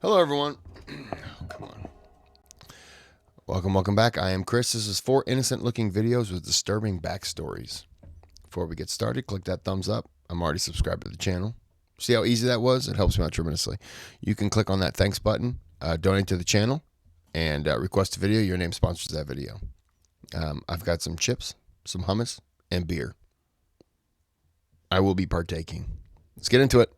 Hello, everyone. Come on. Welcome back. I am Kris. This is 4 innocent-looking videos with disturbing backstories. Before we get started, click that thumbs up. I'm already subscribed to the channel. See how easy that was? It helps me out tremendously. You can click on that thanks button, donate to the channel, and request a video. Your name sponsors that video. I've got some chips, some hummus, and beer. I will be partaking. Let's get into it.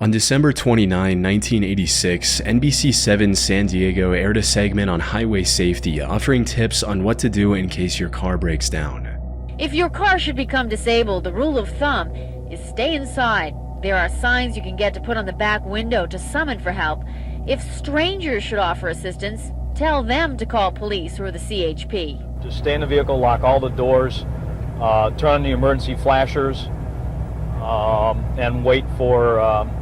On December 29, 1986, NBC7 San Diego aired a segment on highway safety offering tips on what to do in case your car breaks down. If your car should become disabled, the rule of thumb is stay inside. There are signs you can get to put on the back window to summon for help. If strangers should offer assistance, tell them to call police or the CHP. Just stay in the vehicle, lock all the doors, turn on the emergency flashers, and wait for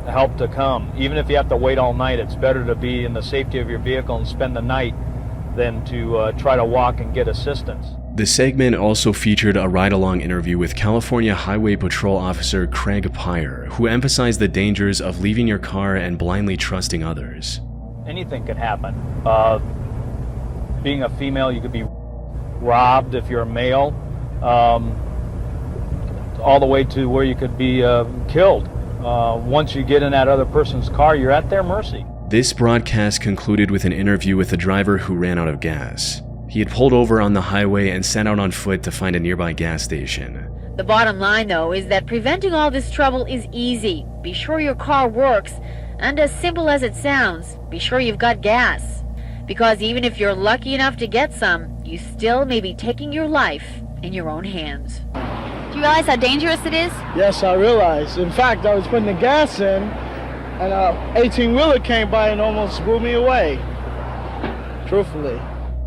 help to come. Even if you have to wait all night, it's better to be in the safety of your vehicle and spend the night than to try to walk and get assistance. The segment also featured a ride-along interview with California Highway Patrol Officer Craig Pyre, who emphasized the dangers of leaving your car and blindly trusting others. Anything could happen. Being a female, you could be robbed if you're a male. All the way to where you could be killed. Once you get in that other person's car, you're at their mercy. This broadcast concluded with an interview with a driver who ran out of gas. He had pulled over on the highway and set out on foot to find a nearby gas station. The bottom line, though, is that preventing all this trouble is easy. Be sure your car works, and as simple as it sounds, be sure you've got gas. Because even if you're lucky enough to get some, you still may be taking your life in your own hands. Do you realize how dangerous it is? Yes, I realize. In fact, I was putting the gas in, and an 18-wheeler came by and almost blew me away. Truthfully.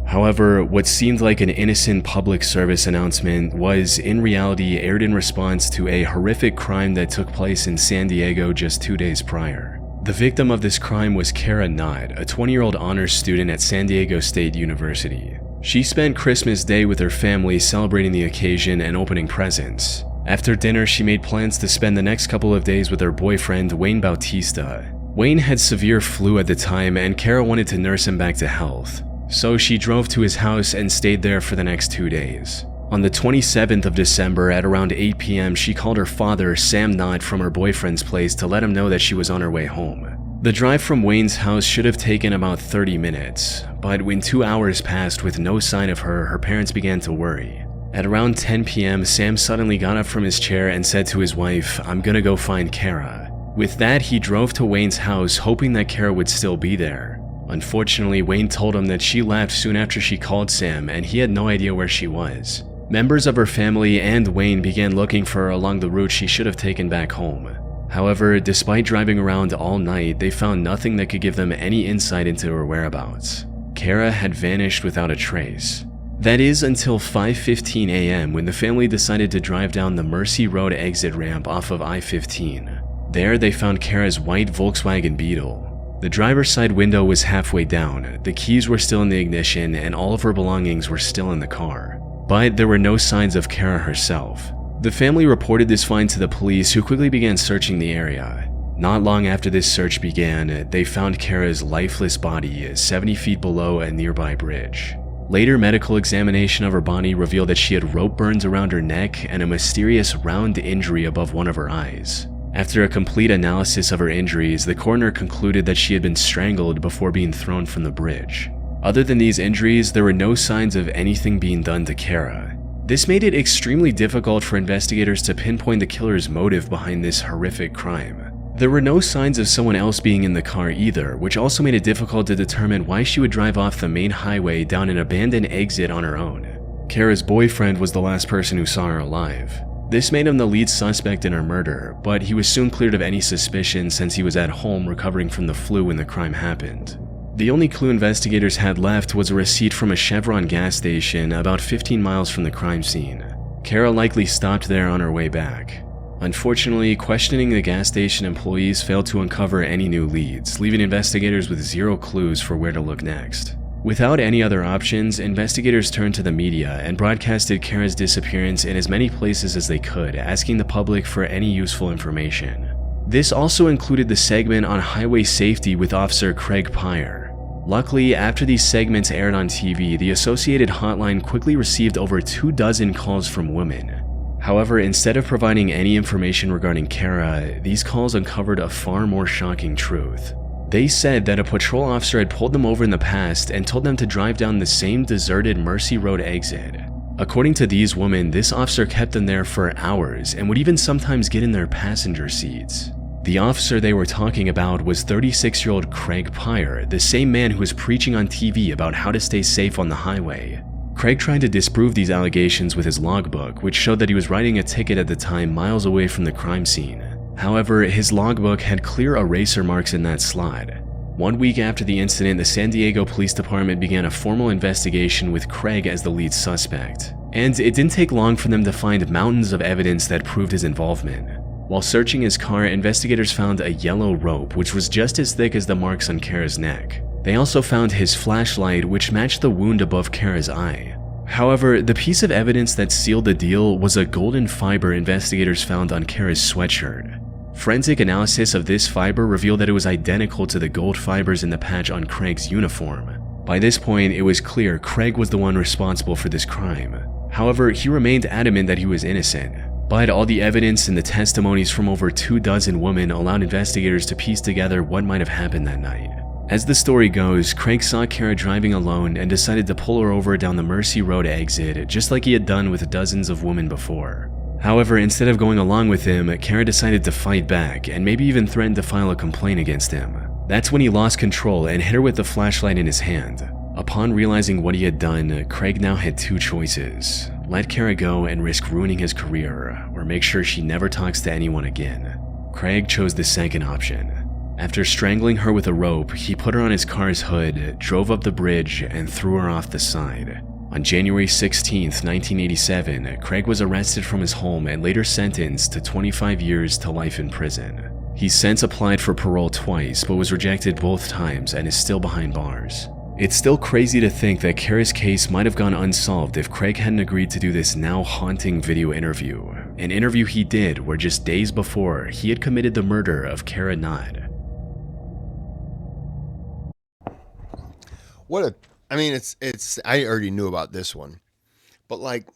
However, what seemed like an innocent public service announcement was, in reality, aired in response to a horrific crime that took place in San Diego just 2 days prior. The victim of this crime was Kara Knott, a 20-year-old honors student at San Diego State University. She spent Christmas Day with her family celebrating the occasion and opening presents. After dinner, she made plans to spend the next couple of days with her boyfriend, Wayne Bautista. Wayne had severe flu at the time, and Kara wanted to nurse him back to health. So she drove to his house and stayed there for the next 2 days. On the 27th of December at around 8 p.m., she called her father, Sam Knott, from her boyfriend's place to let him know that she was on her way home. The drive from Wayne's house should have taken about 30 minutes, but when 2 hours passed with no sign of her, her parents began to worry. At around 10 p.m., Sam suddenly got up from his chair and said to his wife, "I'm gonna go find Kara." With that, he drove to Wayne's house, hoping that Kara would still be there. Unfortunately, Wayne told him that she left soon after she called Sam, and he had no idea where she was. Members of her family and Wayne began looking for her along the route she should have taken back home. However, despite driving around all night, they found nothing that could give them any insight into her whereabouts. Kara had vanished without a trace. That is until 5:15 a.m. when the family decided to drive down the Mercy Road exit ramp off of I-15. There, they found Kara's white Volkswagen Beetle. The driver's side window was halfway down, the keys were still in the ignition, and all of her belongings were still in the car. But there were no signs of Kara herself. The family reported this find to the police, who quickly began searching the area. Not long after this search began, they found Kara's lifeless body 70 feet below a nearby bridge. Later medical examination of her body revealed that she had rope burns around her neck and a mysterious round injury above one of her eyes. After a complete analysis of her injuries, the coroner concluded that she had been strangled before being thrown from the bridge. Other than these injuries, there were no signs of anything being done to Kara. This made it extremely difficult for investigators to pinpoint the killer's motive behind this horrific crime. There were no signs of someone else being in the car either, which also made it difficult to determine why she would drive off the main highway down an abandoned exit on her own. Kara's boyfriend was the last person who saw her alive. This made him the lead suspect in her murder, but he was soon cleared of any suspicion since he was at home recovering from the flu when the crime happened. The only clue investigators had left was a receipt from a Chevron gas station about 15 miles from the crime scene. Kara likely stopped there on her way back. Unfortunately, questioning the gas station employees failed to uncover any new leads, leaving investigators with zero clues for where to look next. Without any other options, investigators turned to the media and broadcasted Kara's disappearance in as many places as they could, asking the public for any useful information. This also included the segment on highway safety with Officer Craig Pyre. Luckily, after these segments aired on TV, the Associated Hotline quickly received over 24 calls from women. However, instead of providing any information regarding Kara, these calls uncovered a far more shocking truth. They said that a patrol officer had pulled them over in the past and told them to drive down the same deserted Mercy Road exit. According to these women, this officer kept them there for hours and would even sometimes get in their passenger seats. The officer they were talking about was 36-year-old Craig Pyre, the same man who was preaching on TV about how to stay safe on the highway. Craig tried to disprove these allegations with his logbook, which showed that he was writing a ticket at the time miles away from the crime scene. However, his logbook had clear eraser marks in that slot. 1 week after the incident, the San Diego Police Department began a formal investigation with Craig as the lead suspect. And it didn't take long for them to find mountains of evidence that proved his involvement. While searching his car, investigators found a yellow rope, which was just as thick as the marks on Kara's neck. They also found his flashlight, which matched the wound above Kara's eye. However, the piece of evidence that sealed the deal was a golden fiber investigators found on Kara's sweatshirt. Forensic analysis of this fiber revealed that it was identical to the gold fibers in the patch on Craig's uniform. By this point, it was clear Craig was the one responsible for this crime. However, he remained adamant that he was innocent. But all the evidence and the testimonies from over 24 women allowed investigators to piece together what might have happened that night. As the story goes, Craig saw Kara driving alone and decided to pull her over down the Mercy Road exit, just like he had done with dozens of women before. However, instead of going along with him, Kara decided to fight back and maybe even threatened to file a complaint against him. That's when he lost control and hit her with the flashlight in his hand. Upon realizing what he had done, Craig now had two choices: let Kara go and risk ruining his career, or make sure she never talks to anyone again. Craig chose the second option. After strangling her with a rope, he put her on his car's hood, drove up the bridge, and threw her off the side. On January 16, 1987, Craig was arrested from his home and later sentenced to 25 years to life in prison. He's since applied for parole twice, but was rejected both times and is still behind bars. It's still crazy to think that Kara's case might have gone unsolved if Craig hadn't agreed to do this now haunting video interview. An interview he did where just days before, he had committed the murder of Kara Knott. I already knew about this one, but like,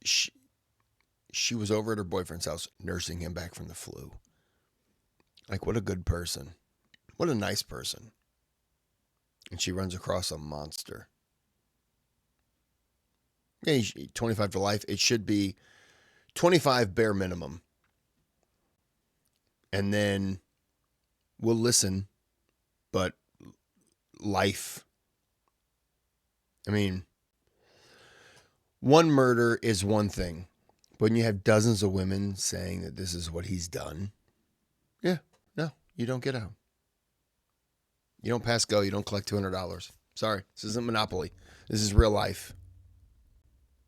she was over at her boyfriend's house nursing him back from the flu. Like, what a good person. What a nice person. And she runs across a monster. Yeah, 25 to life. It should be 25 bare minimum. And then we'll listen, but life. I mean, one murder is one thing, but when you have dozens of women saying that this is what he's done, yeah, no, you don't get out. You don't pass go. You don't collect $200. Sorry, this isn't Monopoly. This is real life.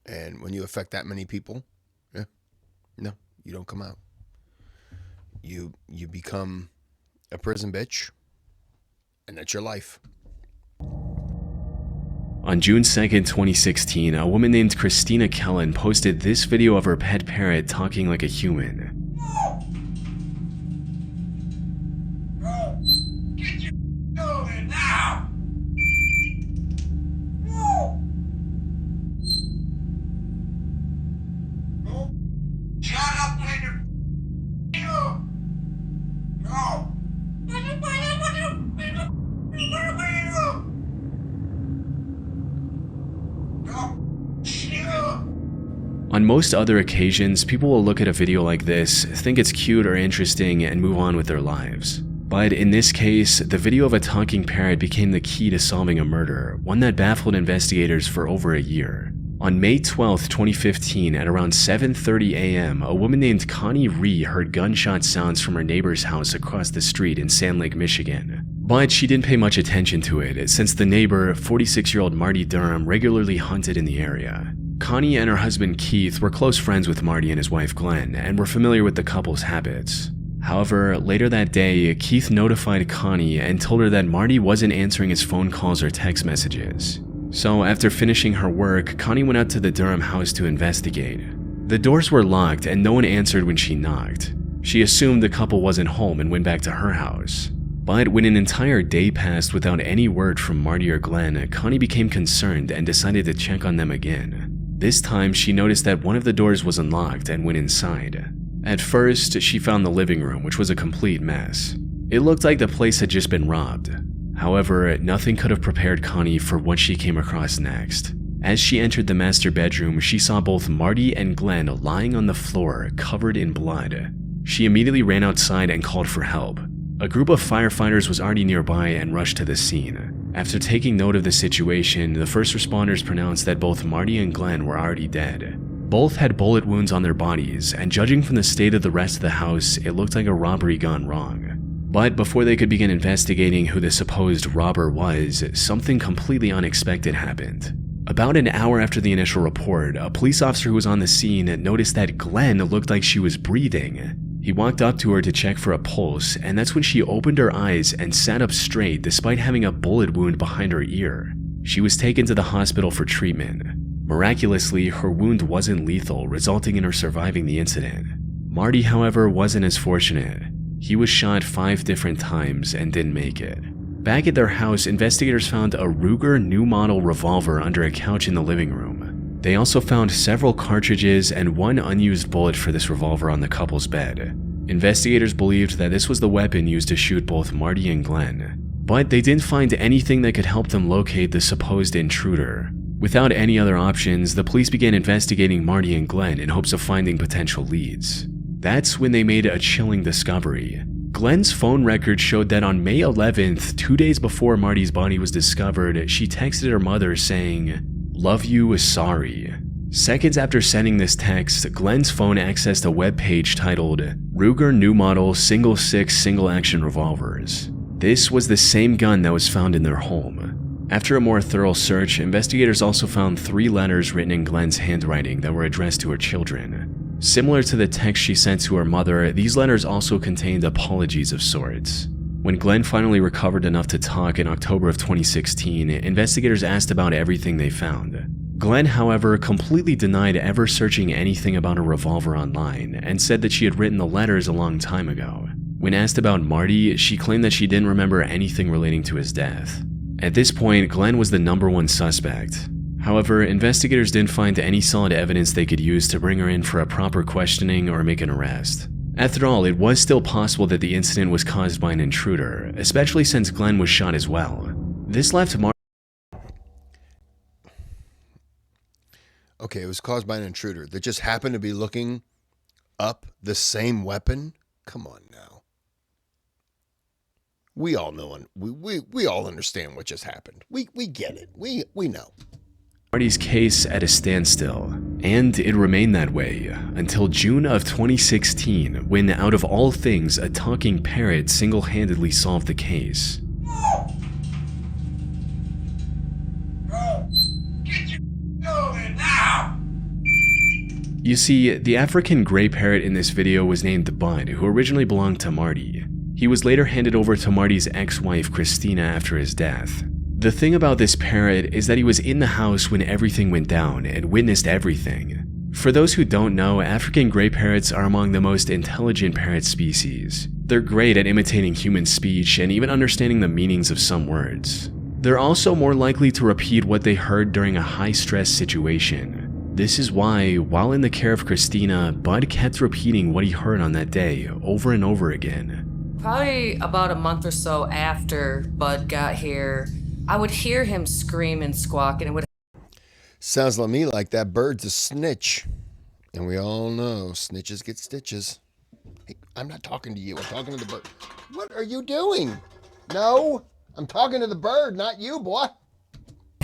And when you affect that many people, yeah, no, you don't come out. You become a prison bitch, and that's your life. On June 2nd, 2016, a woman named Christina Kellen posted this video of her pet parrot talking like a human. On most other occasions, people will look at a video like this, think it's cute or interesting, and move on with their lives. But in this case, the video of a talking parrot became the key to solving a murder, one that baffled investigators for over a year. On May 12, 2015, at around 7:30 a.m., a woman named Connie Ree heard gunshot sounds from her neighbor's house across the street in Sand Lake, Michigan. But she didn't pay much attention to it, since the neighbor, 46-year-old Marty Durham, regularly hunted in the area. Connie and her husband Keith were close friends with Marty and his wife Glenn, and were familiar with the couple's habits. However, later that day, Keith notified Connie and told her that Marty wasn't answering his phone calls or text messages. So after finishing her work, Connie went out to the Durham house to investigate. The doors were locked and no one answered when she knocked. She assumed the couple wasn't home and went back to her house. But when an entire day passed without any word from Marty or Glenn, Connie became concerned and decided to check on them again. This time, she noticed that one of the doors was unlocked and went inside. At first, she found the living room, which was a complete mess. It looked like the place had just been robbed. However, nothing could have prepared Connie for what she came across next. As she entered the master bedroom, she saw both Marty and Glenn lying on the floor, covered in blood. She immediately ran outside and called for help. A group of firefighters was already nearby and rushed to the scene. After taking note of the situation, the first responders pronounced that both Marty and Glenn were already dead. Both had bullet wounds on their bodies, and judging from the state of the rest of the house, it looked like a robbery gone wrong. But before they could begin investigating who the supposed robber was, something completely unexpected happened. About an hour after the initial report, a police officer who was on the scene noticed that Glenn looked like she was breathing. He walked up to her to check for a pulse, and that's when she opened her eyes and sat up straight despite having a bullet wound behind her ear. She was taken to the hospital for treatment. Miraculously, her wound wasn't lethal, resulting in her surviving the incident. Marty, however, wasn't as fortunate. He was shot 5 different times and didn't make it. Back at their house, investigators found a Ruger new model revolver under a couch in the living room. They also found several cartridges and 1 unused bullet for this revolver on the couple's bed. Investigators believed that this was the weapon used to shoot both Marty and Glenn, but they didn't find anything that could help them locate the supposed intruder. Without any other options, the police began investigating Marty and Glenn in hopes of finding potential leads. That's when they made a chilling discovery. Glenn's phone record showed that on May 11th, 2 days before Marty's body was discovered, she texted her mother saying, "Love you, sorry." Seconds after sending this text, Glenn's phone accessed a web page titled Ruger New Model Single 6 Single Action Revolvers. This was the same gun that was found in their home. After a more thorough search, investigators also found 3 letters written in Glenn's handwriting that were addressed to her children. Similar to the text she sent to her mother, these letters also contained apologies of sorts. When Glenn finally recovered enough to talk in October of 2016, investigators asked about everything they found. Glenn, however, completely denied ever searching anything about a revolver online and said that she had written the letters a long time ago. When asked about Marty, she claimed that she didn't remember anything relating to his death. At this point, Glenn was the #1 suspect. However, investigators didn't find any solid evidence they could use to bring her in for a proper questioning or make an arrest. After all, it was still possible that the incident was caused by an intruder, especially since Glenn was shot as well. This left Marty. Okay, it was caused by an intruder that just happened to be looking up the same weapon? Come on now. We all know, and we all understand what just happened. We get it. We know. Marty's case at a standstill, and it remained that way until June of 2016, when out of all things, a talking parrot single-handedly solved the case. You see, the African gray parrot in this video was named Bud, who originally belonged to Marty. He was later handed over to Marty's ex-wife Christina after his death. The thing about this parrot is that he was in the house when everything went down and witnessed everything. For those who don't know, African gray parrots are among the most intelligent parrot species. They're great at imitating human speech and even understanding the meanings of some words. They're also more likely to repeat what they heard during a high-stress situation. This is why, while in the care of Christina, Bud kept repeating what he heard on that day over and over again. Probably about a month or so after Bud got here, I would hear him scream and squawk, and it would... Sounds to me like that bird's a snitch. And we all know snitches get stitches. Hey, I'm not talking to you. I'm talking to the bird. What are you doing? No, I'm talking to the bird, not you, boy.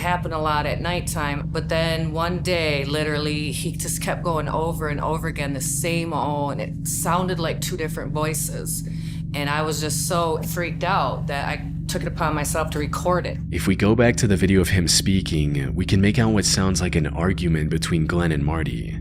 happen a lot at nighttime, but then one day, literally, he just kept going over and over again, the same oh, and it sounded like 2 different voices. And I was just so freaked out that I took it upon myself to record it. If we go back to the video of him speaking, we can make out what sounds like an argument between Glenn and Marty.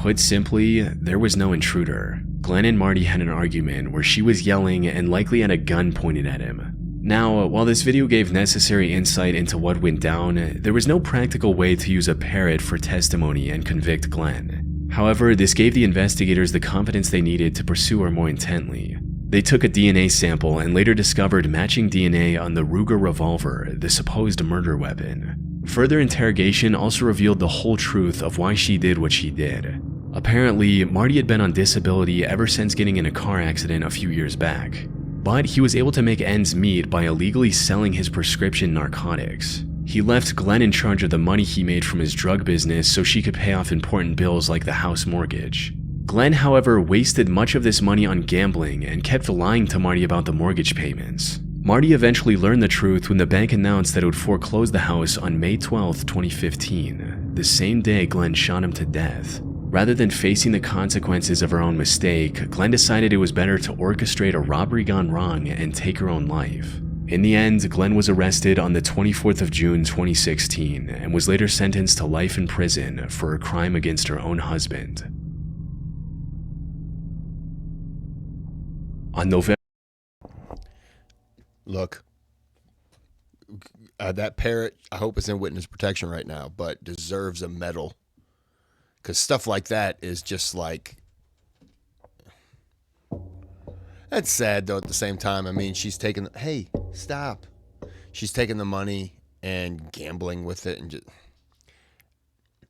Put simply, there was no intruder. Glenn and Marty had an argument where she was yelling and likely had a gun pointed at him. Now, while this video gave necessary insight into what went down, there was no practical way to use a parrot for testimony and convict Glenn. However, this gave the investigators the confidence they needed to pursue her more intently. They took a DNA sample and later discovered matching DNA on the Ruger revolver, the supposed murder weapon. Further interrogation also revealed the whole truth of why she did what she did. Apparently, Marty had been on disability ever since getting in a car accident a few years back, but he was able to make ends meet by illegally selling his prescription narcotics. He left Glenn in charge of the money he made from his drug business so she could pay off important bills like the house mortgage. Glenn, however, wasted much of this money on gambling and kept lying to Marty about the mortgage payments. Marty eventually learned the truth when the bank announced that it would foreclose the house on May 12, 2015, the same day Glenn shot him to death. Rather than facing the consequences of her own mistake, Glenn decided it was better to orchestrate a robbery gone wrong and take her own life. In the end, Glenn was arrested on the 24th of June 2016 and was later sentenced to life in prison for a crime against her own husband. On November Look, that parrot, I hope it's in witness protection right now, but deserves a medal. Because stuff like that is just like... That's sad, though, at the same time. I mean, she's taking... Hey, stop. She's taking the money and gambling with it. And just...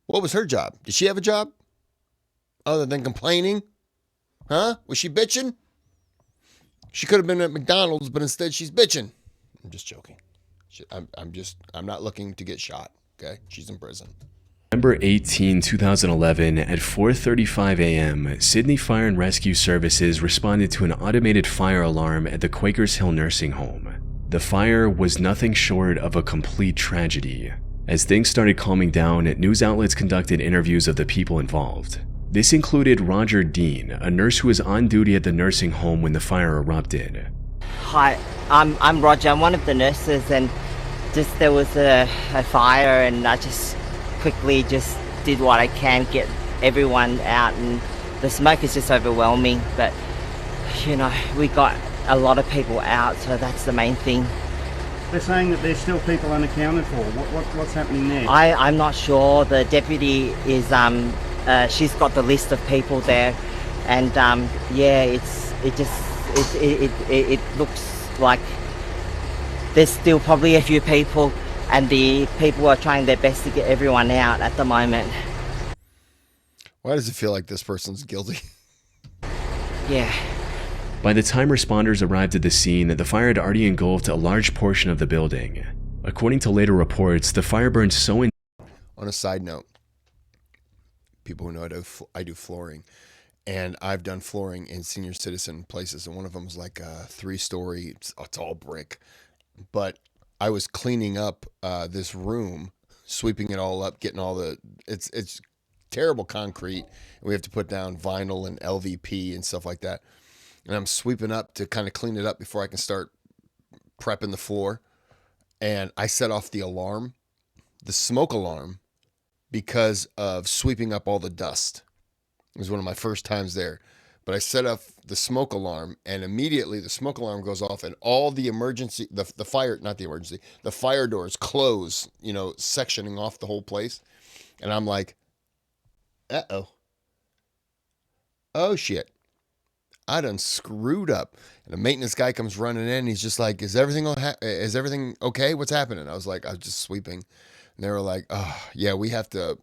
What was her job? Did she have a job? Other than complaining? Huh? Was she bitching? She could have been at McDonald's, but instead she's bitching. I'm just joking. I'm not looking to get shot, okay? She's in prison. November 18, 2011, at 4:35 a.m., Sydney Fire and Rescue Services responded to an automated fire alarm at the Quakers Hill nursing home. The fire was nothing short of a complete tragedy. As things started calming down, news outlets conducted interviews of the people involved. This included Roger Dean, a nurse who was on duty at the nursing home when the fire erupted. Hi, I'm Roger. I'm one of the nurses, and there was a fire, and I just quickly did what I can, get everyone out, and the smoke is just overwhelming. But you know, we got a lot of people out, so that's the main thing. They're saying that there's still people unaccounted for. What's happening there? I'm not sure. The deputy is she's got the list of people there, and yeah, it looks like there's still probably a few people, and the people are trying their best to get everyone out at the moment. Why does it feel like this person's guilty? Yeah. By the time responders arrived at the scene, the fire had already engulfed a large portion of the building. According to later reports, the fire burned so in... On a side note, people who know I do flooring, and I've done flooring in senior citizen places, and one of them is like a 3-story, it's all brick. But I was cleaning up this room, sweeping it all up, getting all the... It's terrible concrete, and we have to put down vinyl and LVP and stuff like that. And I'm sweeping up to kind of clean it up before I can start prepping the floor. And I set off the alarm, the smoke alarm, because of sweeping up all the dust. It was one of my first times there. But I set off the smoke alarm, and immediately the smoke alarm goes off, and all the emergency, the fire doors close, sectioning off the whole place. And I'm like, uh-oh. Oh, shit. I done screwed up. And the maintenance guy comes running in. He's just like, is everything okay? What's happening? I was just sweeping. And they were like, oh, yeah, we have to.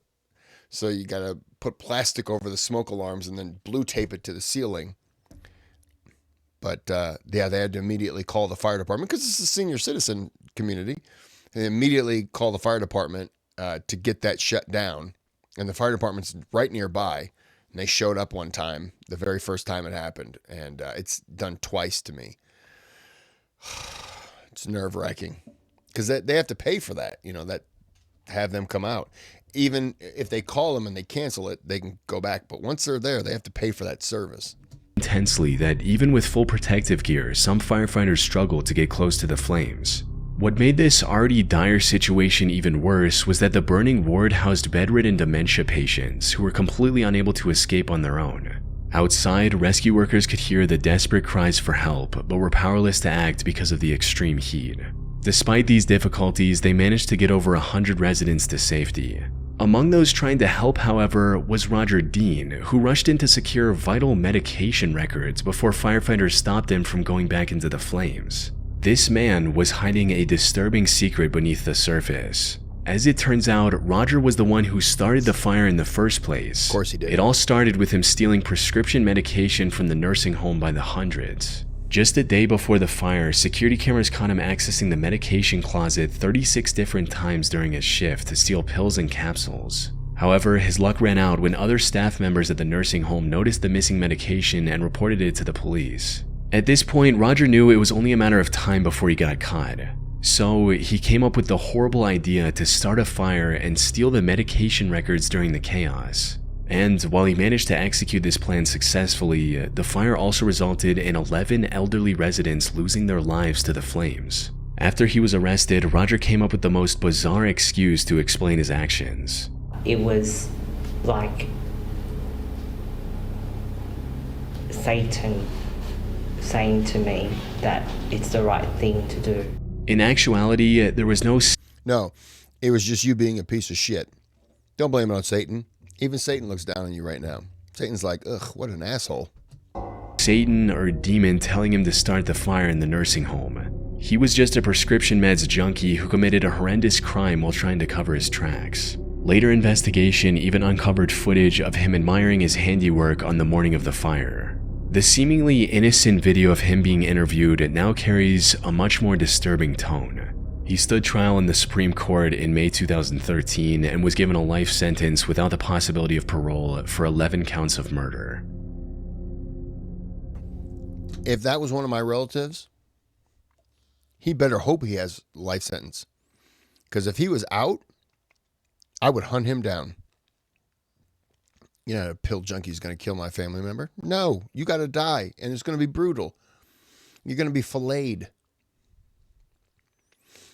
So you got to put plastic over the smoke alarms and then blue tape it to the ceiling. But yeah, they had to immediately call the fire department because it's a senior citizen community. They immediately call the fire department to get that shut down. And the fire department's right nearby. And they showed up one time, the very first time it happened, and it's done twice to me. It's nerve-wracking because they have to pay for that, that have them come out. Even if they call them and they cancel it, they can go back. But once they're there, they have to pay for that service. Intensely that even with full protective gear, some firefighters struggled to get close to the flames. What made this already dire situation even worse was that the burning ward housed bedridden dementia patients who were completely unable to escape on their own. Outside, rescue workers could hear the desperate cries for help, but were powerless to act because of the extreme heat. Despite these difficulties, they managed to get over 100 residents to safety. Among those trying to help, however, was Roger Dean, who rushed in to secure vital medication records before firefighters stopped him from going back into the flames. This man was hiding a disturbing secret beneath the surface. As it turns out, Roger was the one who started the fire in the first place. Of course he did. It all started with him stealing prescription medication from the nursing home by the hundreds. Just a day before the fire, security cameras caught him accessing the medication closet 36 different times during his shift to steal pills and capsules. However, his luck ran out when other staff members at the nursing home noticed the missing medication and reported it to the police. At this point, Roger knew it was only a matter of time before he got caught. So he came up with the horrible idea to start a fire and steal the medication records during the chaos. And while he managed to execute this plan successfully, the fire also resulted in 11 elderly residents losing their lives to the flames. After he was arrested, Roger came up with the most bizarre excuse to explain his actions. It was like Satan saying to me that it's the right thing to do. In actuality, there was No, it was just you being a piece of shit. Don't blame it on Satan. Even Satan looks down on you right now. Satan's like, ugh, what an asshole. Satan or demon telling him to start the fire in the nursing home. He was just a prescription meds junkie who committed a horrendous crime while trying to cover his tracks. Later investigation even uncovered footage of him admiring his handiwork on the morning of the fire. The seemingly innocent video of him being interviewed now carries a much more disturbing tone. He stood trial in the Supreme Court in May 2013 and was given a life sentence without the possibility of parole for 11 counts of murder. If that was one of my relatives, he better hope he has a life sentence. Because if he was out, I would hunt him down. You know, a pill junkie's going to kill my family member. No, you got to die, and it's going to be brutal. You're going to be filleted.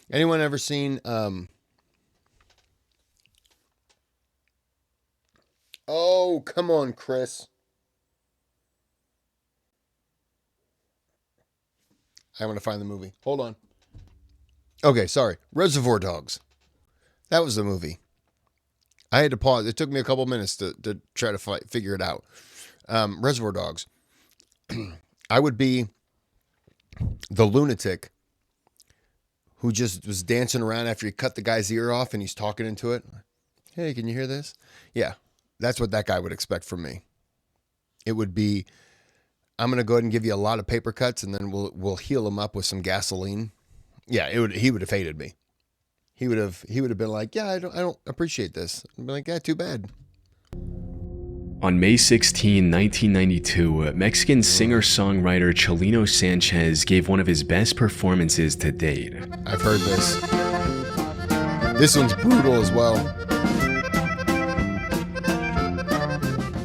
Anyone ever seen, oh, come on, Kris. I want to find the movie. Hold on. Okay, sorry. Reservoir Dogs. That was the movie. I had to pause. It took me a couple minutes to try to figure it out. Reservoir Dogs. I would be the lunatic who just was dancing around after he cut the guy's ear off and he's talking into it. Hey, can you hear this? Yeah, that's what that guy would expect from me. It would be, I'm going to go ahead and give you a lot of paper cuts and then we'll heal him up with some gasoline. Yeah, he would have hated me. He would have been like, yeah, I don't appreciate this. I'd be like, yeah, too bad. On May 16, 1992, Mexican singer-songwriter Chelino Sanchez gave one of his best performances to date. I've heard this. This one's brutal as well.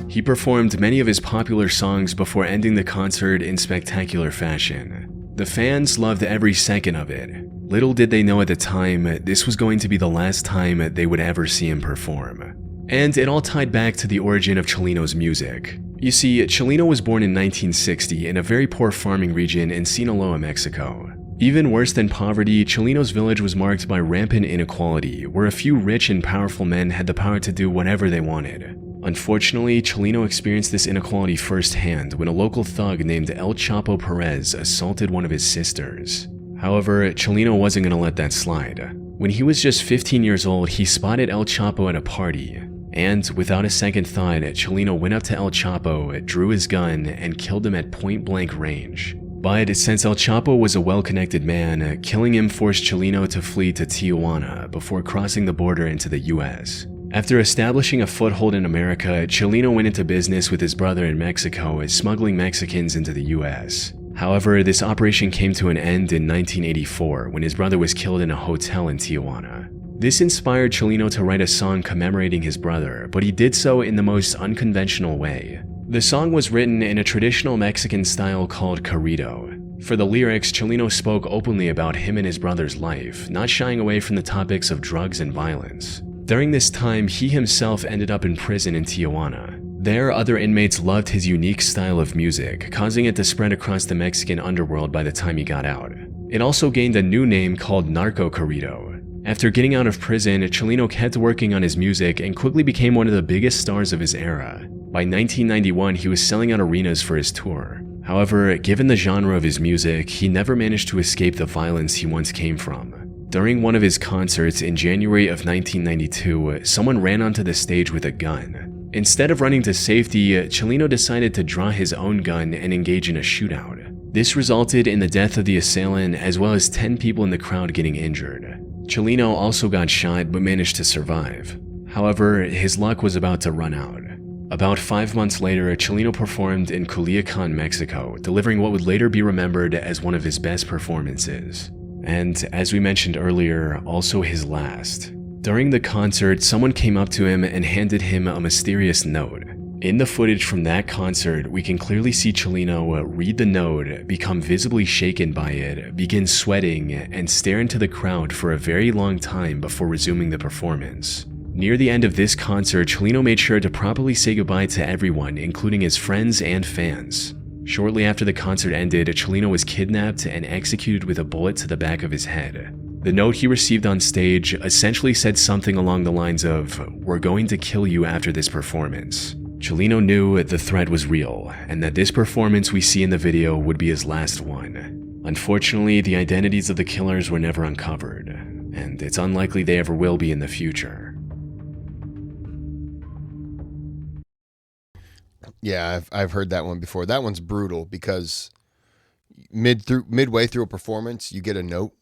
He performed many of his popular songs before ending the concert in spectacular fashion. The fans loved every second of it. Little did they know at the time, this was going to be the last time they would ever see him perform. And it all tied back to the origin of Chelino's music. You see, Chelino was born in 1960 in a very poor farming region in Sinaloa, Mexico. Even worse than poverty, Chelino's village was marked by rampant inequality, where a few rich and powerful men had the power to do whatever they wanted. Unfortunately, Chelino experienced this inequality firsthand when a local thug named El Chapo Perez assaulted one of his sisters. However, Chelino wasn't going to let that slide. When he was just 15 years old, he spotted El Chapo at a party. And without a second thought, Chelino went up to El Chapo, drew his gun, and killed him at point-blank range. But since El Chapo was a well-connected man, killing him forced Chelino to flee to Tijuana before crossing the border into the US. After establishing a foothold in America, Chelino went into business with his brother in Mexico, smuggling Mexicans into the US. However, this operation came to an end in 1984 when his brother was killed in a hotel in Tijuana. This inspired Chelino to write a song commemorating his brother, but he did so in the most unconventional way. The song was written in a traditional Mexican style called corrido. For the lyrics, Chelino spoke openly about him and his brother's life, not shying away from the topics of drugs and violence. During this time, he himself ended up in prison in Tijuana. There, other inmates loved his unique style of music, causing it to spread across the Mexican underworld by the time he got out. It also gained a new name called Narco Corrido. After getting out of prison, Chelino kept working on his music and quickly became one of the biggest stars of his era. By 1991, he was selling out arenas for his tour. However, given the genre of his music, he never managed to escape the violence he once came from. During one of his concerts in January of 1992, someone ran onto the stage with a gun. Instead of running to safety, Chelino decided to draw his own gun and engage in a shootout. This resulted in the death of the assailant as well as 10 people in the crowd getting injured. Chelino also got shot but managed to survive. However, his luck was about to run out. About 5 months later, Chelino performed in Culiacan, Mexico, delivering what would later be remembered as one of his best performances. And, as we mentioned earlier, also his last. During the concert, someone came up to him and handed him a mysterious note. In the footage from that concert, we can clearly see Chelino read the note, become visibly shaken by it, begin sweating, and stare into the crowd for a very long time before resuming the performance. Near the end of this concert, Chelino made sure to properly say goodbye to everyone, including his friends and fans. Shortly after the concert ended, Chelino was kidnapped and executed with a bullet to the back of his head. The note he received on stage essentially said something along the lines of, "We're going to kill you after this performance." Chelino knew the threat was real, and that this performance we see in the video would be his last one. Unfortunately, the identities of the killers were never uncovered, and it's unlikely they ever will be in the future. Yeah, I've heard that one before. That one's brutal because midway through a performance, you get a note,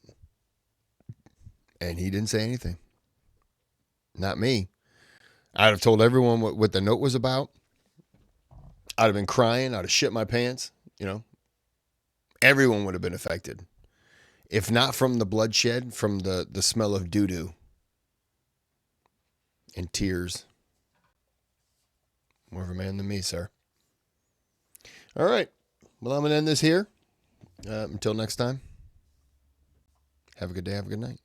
and he didn't say anything. Not me. I'd have told everyone what the note was about. I'd have been crying. I'd have shit my pants. Everyone would have been affected. If not from the bloodshed, from the smell of doo-doo and tears. More of a man than me, sir. All right. Well, I'm going to end this here. Until next time. Have a good day. Have a good night.